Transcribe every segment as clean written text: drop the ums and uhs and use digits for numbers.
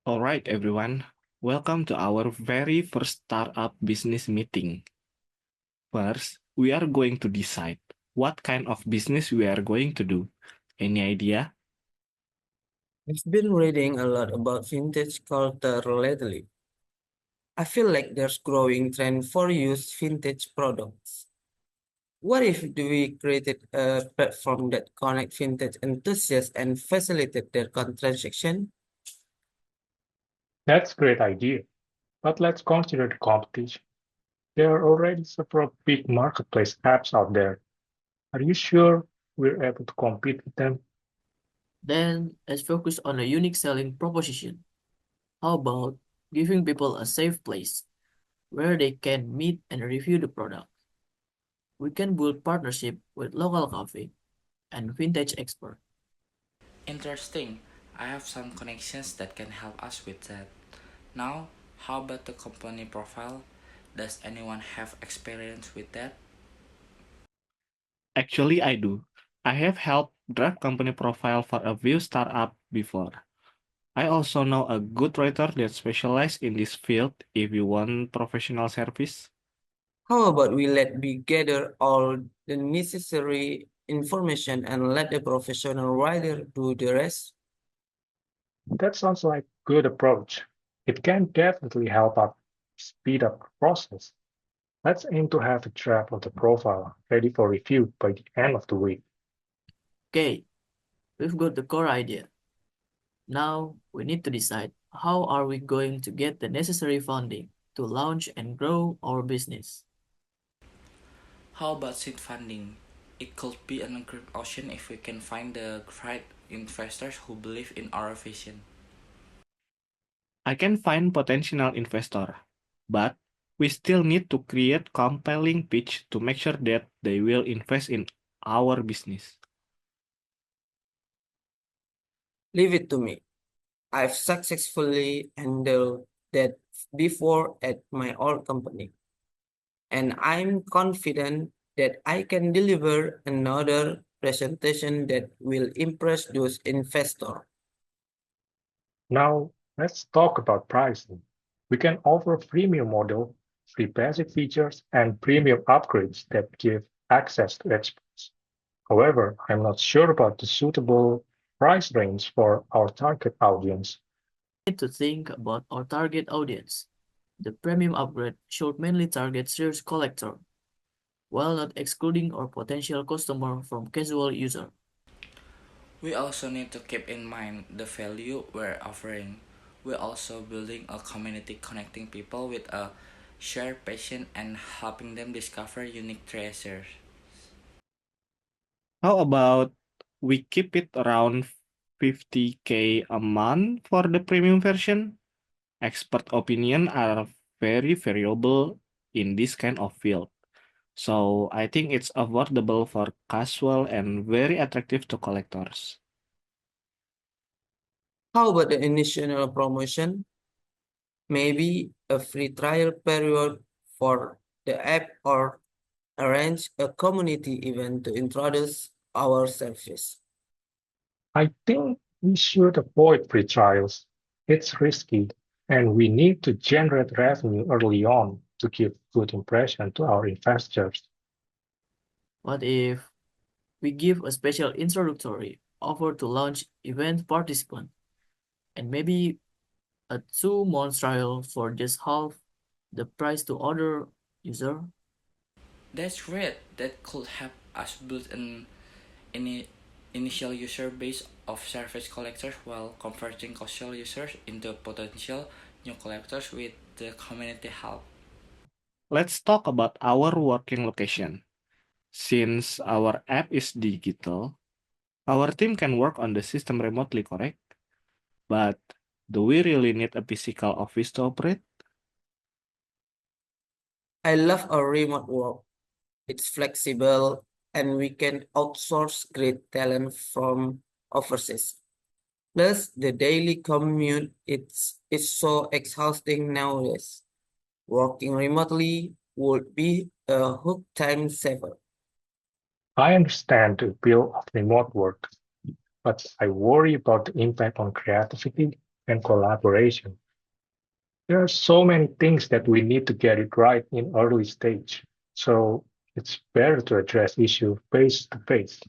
All right, everyone. Welcome to our very first startup business meeting. First, we are going to decide what kind of business we are going to do. Any idea? I've been reading a lot about vintage culture lately. I feel like there's growing trend for used vintage products. What if we created a platform that connect vintage enthusiasts and facilitate their transaction? That's a great idea, but let's consider the competition. There are already several big marketplace apps out there. Are you sure we're able to compete with them? Then let's focus on a unique selling proposition. How about giving people a safe place where they can meet and review the product? We can build partnership with local cafe and vintage expert. Interesting. I have some connections that can help us with that. Now, how about the company profile? Does anyone have experience with that? Actually, I do. I have helped draft company profile for a few startup before. I also know a good writer that specializes in this field if you want professional service. How about we gather all the necessary information and let the professional writer do the rest? That sounds like a good approach. It can definitely help us speed up the process. Let's aim to have a draft of the profile ready for review by the end of the week. Okay, we've got the core idea. Now we need to decide how are we going to get the necessary funding to launch and grow our business. How about seed funding? It could be an great option if we can find the right investors who believe in our vision. I can find potential investor, but we still need to create compelling pitch to make sure that they will invest in our business. Leave it to me. I've successfully handled that before at my old company, and I'm confident that I can deliver another presentation that will impress those investors. Now, let's talk about pricing. We can offer a freemium model, free basic features, and premium upgrades that give access to experts. However, I'm not sure about the suitable price range for our target audience. We need to think about our target audience. The premium upgrade should mainly target serious collector, while not excluding our potential customer from casual user. We also need to keep in mind the value we're offering. We're also building a community connecting people with a shared passion and helping them discover unique treasures. How about we keep it around 50K a month for the premium version? Expert opinion are very variable in this kind of field. So I think it's affordable for casual and very attractive to collectors. How about the initial promotion? Maybe a free trial period for the app or arrange a community event to introduce our service. I think we should avoid free trials. It's risky, and we need to generate revenue early on to give good impression to our investors. What if we give a special introductory offer to launch event participants and maybe a 2 month trial for just half the price to other user? That's great. That could help us build an ini- initial user base of service collectors while converting casual users into potential new collectors with the community help. Let's talk about our working location. Since our app is digital, our team can work on the system remotely, correct? But do we really need a physical office to operate? I love our remote work. It's flexible and we can outsource great talent from overseas. Plus, the daily commute it's so exhausting nowadays. Working remotely would be a hook time saver. I understand the appeal of remote work, but I worry about the impact on creativity and collaboration. There are so many things that we need to get it right in early stage. So it's better to address issue face to face.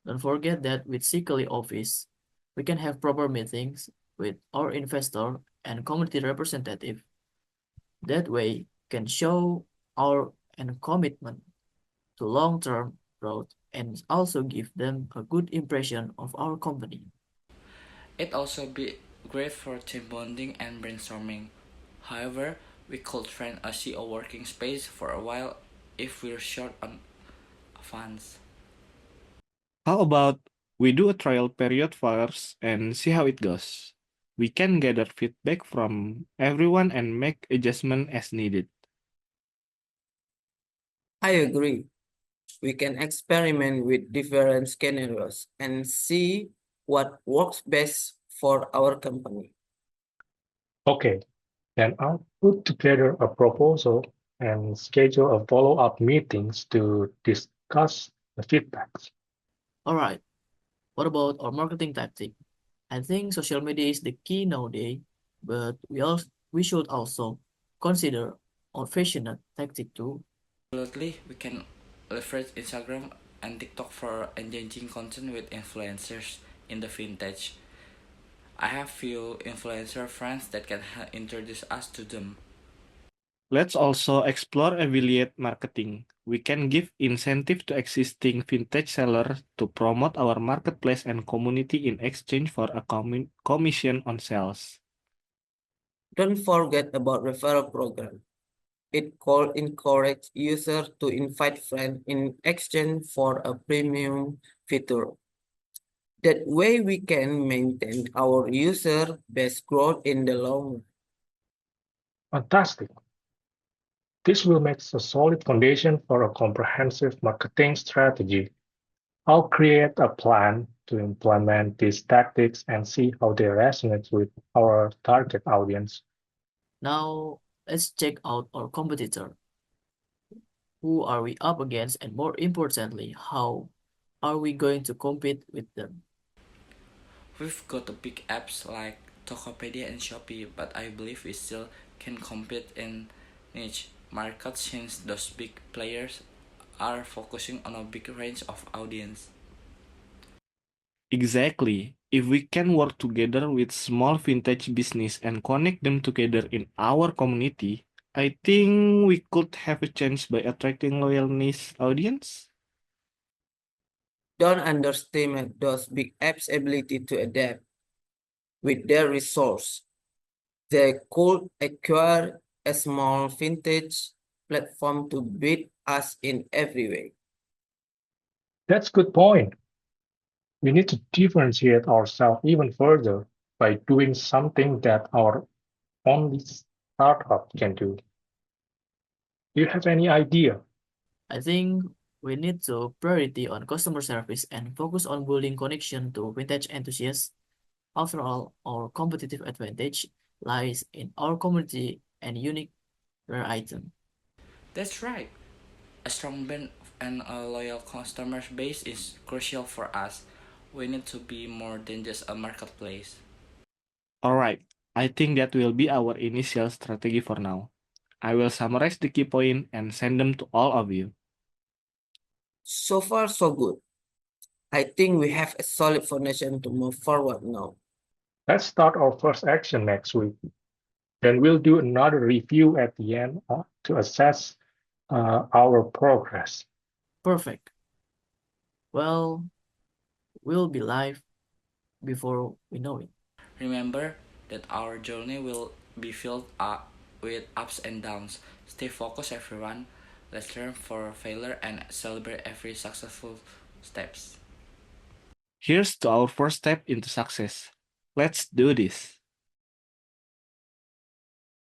Don't forget that with Sikali office, we can have proper meetings with our investor and community representative. That way, can show our and commitment to long-term growth and also give them a good impression of our company. It also be great for team bonding and brainstorming. However, we could rent a CO working space for a while if we're short on funds. How about we do a trial period first and see how it goes? We can gather feedback from everyone and make adjustment as needed. I agree. We can experiment with different scenarios and see what works best for our company. Okay, then I'll put together a proposal and schedule a follow-up meetings to discuss the feedbacks. All right, what about our marketing tactic? I think social media is the key nowadays, but we should also consider old-fashioned tactic too. Absolutely, we can leverage Instagram and TikTok for engaging content with influencers in the vintage. I have few influencer friends that can introduce us to them. Let's also explore affiliate marketing. We can give incentive to existing vintage sellers to promote our marketplace and community in exchange for a commission on sales. Don't forget about referral program. It could encourage users to invite friends in exchange for a premium feature. That way we can maintain our user base growth in the long run. Fantastic. This will make a solid foundation for a comprehensive marketing strategy. I'll create a plan to implement these tactics and see how they resonate with our target audience. Now, let's check out our competitor. Who are we up against, and more importantly, how are we going to compete with them? We've got the big apps like Tokopedia and Shopee, but I believe we still can compete in niche markets since those big players are focusing on a big range of audience. Exactly. If we can work together with small vintage business and connect them together in our community, I think we could have a chance by attracting loyal niche audience. Don't underestimate those big apps' ability to adapt with their resource. They could acquire a small vintage platform to beat us in every way. That's a good point. We need to differentiate ourselves even further by doing something that our only startup can do. Do you have any idea? I think we need to priority on customer service and focus on building connection to vintage enthusiasts. After all, our competitive advantage lies in our community and unique rare item. That's right. A strong brand and a loyal customer base is crucial for us. We need to be more than just a marketplace. Alright, I think that will be our initial strategy for now. I will summarize the key point and send them to all of you. So far, so good. I think we have a solid foundation to move forward now. Let's start our first action next week. Then we'll do another review at the end to assess our progress. Perfect. Well, we'll be live before we know it. Remember that our journey will be filled up with ups and downs. Stay focused, everyone. Let's learn for failure and celebrate every successful steps. Here's to our first step into success. Let's do this.